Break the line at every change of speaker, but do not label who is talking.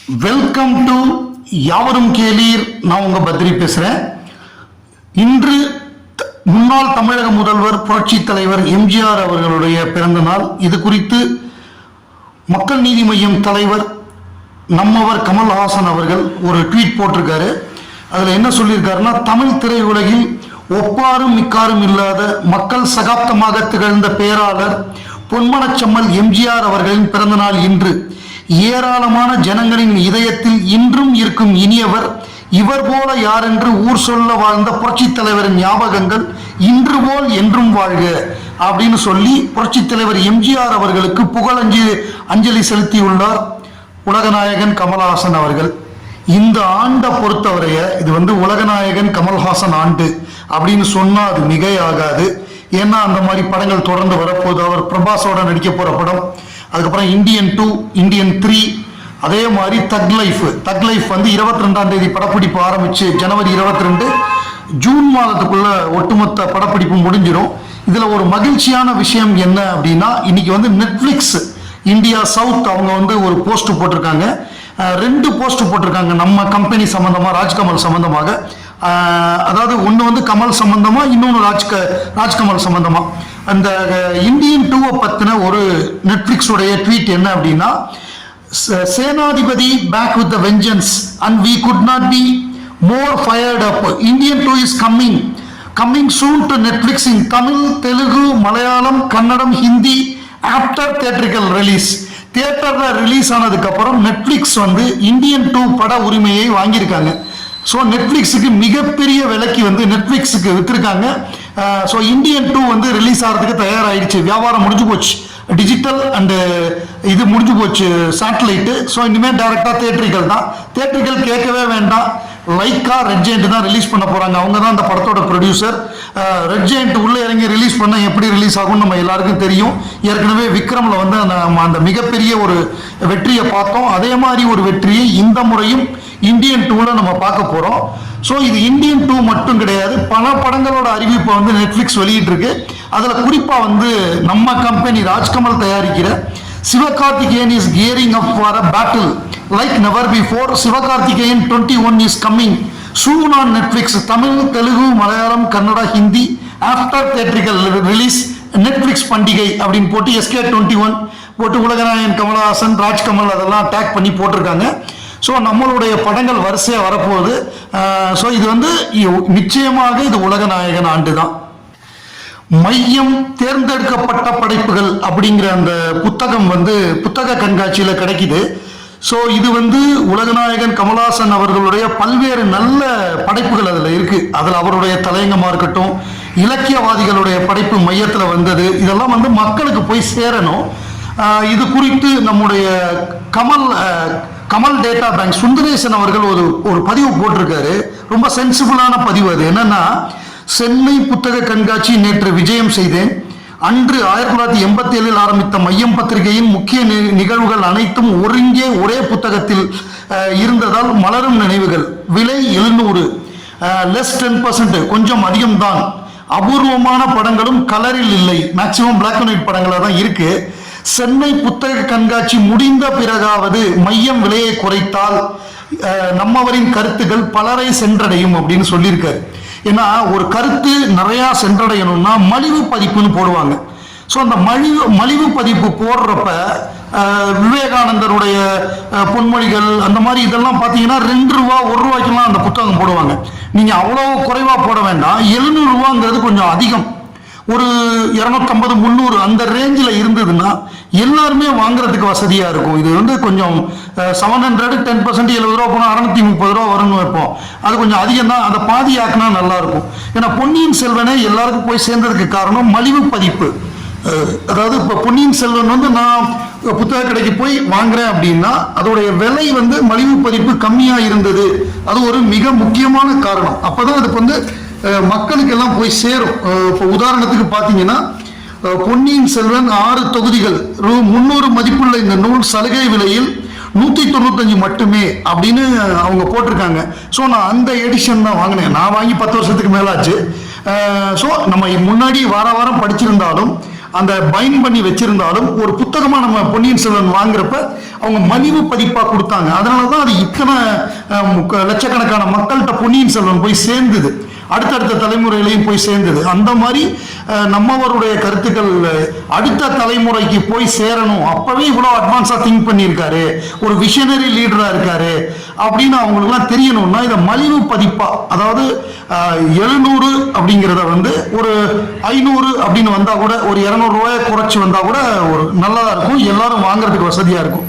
Welcome to யாவரும் கேளீர். நான் உங்க பத்ரி பேசுறேன். இன்று முன்னாள் தமிழக முதல்வர் புரட்சி தலைவர் எம்ஜிஆர் அவர்களுடைய பிறந்த நாள். இது குறித்து மக்கள் நீதி மய்யம் தலைவர் நம்மவர் கமல்ஹாசன் அவர்கள் ஒரு ட்வீட் போட்டிருக்காரு. அதில் என்ன சொல்லியிருக்காருன்னா, தமிழ் திரையுலகில் ஒப்பாரும் மிக்காரும் இல்லாத மக்கள் சகாப்தமாக திகழ்ந்த பேராளர் பொன்மனச்செம்மல் எம்ஜிஆர் அவர்களின் பிறந்த நாள் இன்று. ஏராளமான ஜனங்களின் இதயத்தில் இன்றும் இருக்கும் இனியவர் இவர் போல யாரென்று ஊர் சொல்ல வாழ்ந்த புரட்சி தலைவரின் ஞாபகங்கள் இன்று போல் என்றும் வாழ்க அப்படின்னு சொல்லி புரட்சி தலைவர் எம்ஜிஆர் அவர்களுக்கு அஞ்சலி செலுத்தியுள்ளார் உலகநாயகன் கமல்ஹாசன் அவர்கள். இந்த ஆண்டை பொறுத்தவரைய இது உலகநாயகன் கமல்ஹாசன் ஆண்டு அப்படின்னு சொன்னா அது மிகையாகாது. ஏன்னா அந்த மாதிரி படங்கள் தொடர்ந்து வரப்போகுது. அவர் பிரபாஸோட நடிக்க போற படம், அதுக்கப்புறம் இந்தியன் 2, இந்தியன் 3, அதே மாதிரி தக் லைஃப் 22ஆம் தேதி படப்பிடிப்பு ஆரம்பிச்சு ஜனவரி 22 ஜூன் மாதத்துக்குள்ள ஒட்டுமொத்த படப்பிடிப்பு முடிஞ்சிடும். இதுல ஒரு மகிழ்ச்சியான விஷயம் என்ன அப்படின்னா, இன்னைக்கு நெட்ஃபிளிக்ஸ் இந்தியா சவுத் அவங்க ஒரு போஸ்ட் போட்டிருக்காங்க. 2 போஸ்ட் போட்டிருக்காங்க நம்ம கம்பெனி சம்பந்தமா, ராஜ்கமல் சம்பந்தமாக. அதாவது ஒன்று கமல் சம்பந்தமா, இன்னொன்று ராஜ்கமல் சம்பந்தமா. அந்த இந்தியன் 2 பத்தின ஒரு நெட்ஃபிளிக்ஸுடைய ட்வீட் என்ன அப்படின்னா, Senathipathi back with the vengeance and we could not be more fired up. Indian 2 is coming soon to Netflix in Tamil, Telugu, Malayalam, Kannada, Hindi after theatrical release. தியேட்டர்ல ரிலீஸ் ஆனதுக்கு அப்புறம் நெட்ஃபிளிக்ஸ் இந்தியன் 2 பட உரிமையை வாங்கியிருக்காங்க. ஸோ நெட்ஃபிளிக்ஸுக்கு மிகப்பெரிய விலைக்கு நெட்ஃபிளிக்ஸுக்கு விற்றுருக்காங்க. ஸோ இந்தியன் 2 ரிலீஸ் ஆகிறதுக்கு தயாராகிடுச்சு. வியாபாரம் முடிஞ்சு போச்சு, டிஜிட்டல் அண்டு இது முடிஞ்சு போச்சு, சேட்டலைட்டு. ஸோ இனிமேல் டைரக்டாக தியேட்டரிக்கல் தான். தியேட்டரிக்கல் கேட்கவே வேண்டாம், லைக்கா ரெட் ஜெயண்ட் தான் ரிலீஸ் பண்ண போகிறாங்க. அவங்க தான் அந்த படத்தோட ப்ரொடியூசர். ரெட் ஜெயண்ட் உள்ளே இறங்கி ரிலீஸ் பண்ண எப்படி ரிலீஸ் ஆகும்னு நம்ம எல்லாருக்கும் தெரியும். ஏற்கனவே விக்ரமில் அந்த மிகப்பெரிய ஒரு வெற்றியை பார்த்தோம். அதே மாதிரி ஒரு வெற்றியை இந்த முறையும் இந்தியன் 2ல நம்ம பார்க்க போகிறோம். ஸோ இது இந்தியன் 2 மட்டும் கிடையாது, பல படங்களோட அறிவிப்பை நெட்ஃபிளிக்ஸ் வெளியிட்டிருக்கு. அதில் குறிப்பாக நம்ம கம்பெனி ராஜ்கமல் தயாரிக்கிற Sivakarthikeyan is gearing up for a battle like never before. Sivakarthikeyan 21 is coming soon on Netflix. Tamil, Telugu, Malayalam, Kannada, Hindi after theatrical release Netflix பண்டிகை அப்படின்னு போட்டு SK21 போட்டு உலகநாயகன் கமல்ஹாசன், ராஜ்கமல் அதெல்லாம் டேக் பண்ணி போட்டிருக்காங்க. ஸோ நம்மளுடைய படங்கள் வரிசையாக வரப்போகுது. ஸோ இது நிச்சயமாக இது உலகநாயகன் ஆண்டு தான். மையம் தேர்ந்தெடுக்கப்பட்ட படைப்புகள் அப்படிங்கிற அந்த புத்தகம் புத்தக கண்காட்சியில் கிடைக்குது. ஸோ இது உலகநாயகன் கமல்ஹாசன் அவர்களுடைய பல்வேறு நல்ல படைப்புகள் அதில் இருக்கு. அதில் அவருடைய தலையங்கமாக இருக்கட்டும், இலக்கியவாதிகளுடைய படைப்பு மையத்தில் வந்தது, இதெல்லாம் மக்களுக்கு போய் சேரணும். இது குறித்து நம்முடைய கமல் டேட்டா பேங்க் சுந்தரேசன் அவர்கள் ஒரு பதிவு போட்டிருக்காரு. ரொம்ப சென்சிபிளான பதிவு. அது என்னன்னா, சென்னை புத்தக கண்காட்சி நேற்று விஜயம் செய்தேன். அன்று 1987 ஆரம்பித்த மையம் பத்திரிகையின் முக்கிய நிகழ்வுகள் அனைத்தும் ஒரே புத்தகத்தில் இருந்ததால் மலரும் நினைவுகள். விலை 700, லெஸ் 10%, கொஞ்சம் அதிகம்தான். அபூர்வமான படங்களும் கலரில் இல்லை, மேக்சிமம் பிளாக் அண்ட் ஒயிட் படங்களாக தான் இருக்கு. சென்னை புத்தக கண்காட்சி முடிந்த பிறகாவது மையம் விலையை குறைத்தால் நம்மவரின் கருத்துக்கள் பலரை சென்றடையும் அப்படின்னு சொல்லியிருக்காரு. ஏன்னா ஒரு கருத்து நிறையா சென்றடையணும்னா மலிவு பதிப்புன்னு போடுவாங்க. ஸோ அந்த மலிவு பதிப்பு போடுறப்ப விவேகானந்தருடைய பொன்மொழிகள் அந்த மாதிரி இதெல்லாம் பார்த்தீங்கன்னா 2 ரூபா 1 ரூபாய்க்கெல்லாம் அந்த புத்தகம் போடுவாங்க. நீங்கள் அவ்வளோ குறைவாக போட வேண்டாம். 700 ரூபாங்கிறது கொஞ்சம் அதிகம். ஒரு 250, 300 அந்த ரேஞ்சில் இருந்ததுன்னா எல்லாருமே வாங்குறதுக்கு வசதியாக இருக்கும். இது கொஞ்சம் 700, 10%, 70 ரூபா போனால் 630 ரூபா வரும்னு வைப்போம். அது கொஞ்சம் அதிகம் தான். அதை பாதி ஆக்கினா நல்லா இருக்கும். ஏன்னா பொன்னியின் செல்வனே எல்லாருக்கும் போய் சேர்ந்ததுக்கு காரணம் மலிவு பதிப்பு. அதாவது இப்போ பொன்னியின் செல்வன் நான் புத்தக கடைக்கு போய் வாங்குறேன் அப்படின்னா அதோடைய விலை மலிவு பதிப்பு கம்மியாக இருந்தது. அது ஒரு மிக முக்கியமான காரணம். அப்போதான் அதுக்கு மக்களுக்கு எல்லாம் போய் சேரும். இப்போ உதாரணத்துக்கு பார்த்தீங்கன்னா, பொன்னியின் செல்வன் 6 தொகுதிகள் 300 மதிப்புள்ள இந்த நூல் சலுகை விலையில் 195 மட்டுமே அப்படின்னு அவங்க போட்டிருக்காங்க. ஸோ நான் அந்த எடிஷன் தான் வாங்கினேன். நான் வாங்கி 10 வருஷத்துக்கு மேலாச்சு. ஸோ நம்ம முன்னாடி வாரம் படிச்சிருந்தாலும் அந்த பைண்ட் பண்ணி வச்சிருந்தாலும் ஒரு புத்தகமாக நம்ம பொன்னியின் செல்வன் வாங்குறப்ப அவங்க மலிவு பதிப்பா கொடுத்தாங்க. அதனாலதான் அது இத்தனை லட்சக்கணக்கான மக்கள்கிட்ட பொன்னியின் செல்வன் போய் சேர்ந்தது, அடுத்தடுத்த தலைமுறைகளையும் போய் சேர்ந்தது. அந்த மாதிரி நம்மவருடைய கருத்துக்கள் அடுத்த தலைமுறைக்கு போய் சேரணும், அப்பவே இவ்வளவு அட்வான்ஸா திங்க் பண்ணியிருக்காரு, ஒரு விஷனரி லீடரா இருக்காரு அப்படின்னு அவங்களுக்குலாம் தெரியணும்னா இதை மலிவு பதிப்பா, அதாவது 700 அப்படிங்கிறத ஒரு 500 அப்படின்னு வந்தா கூட, ஒரு 200 ரூபாய் குறைச்சி வந்தா கூட ஒரு நல்லதா இருக்கும், எல்லாரும் வாங்குறதுக்கு வசதியா இருக்கும்.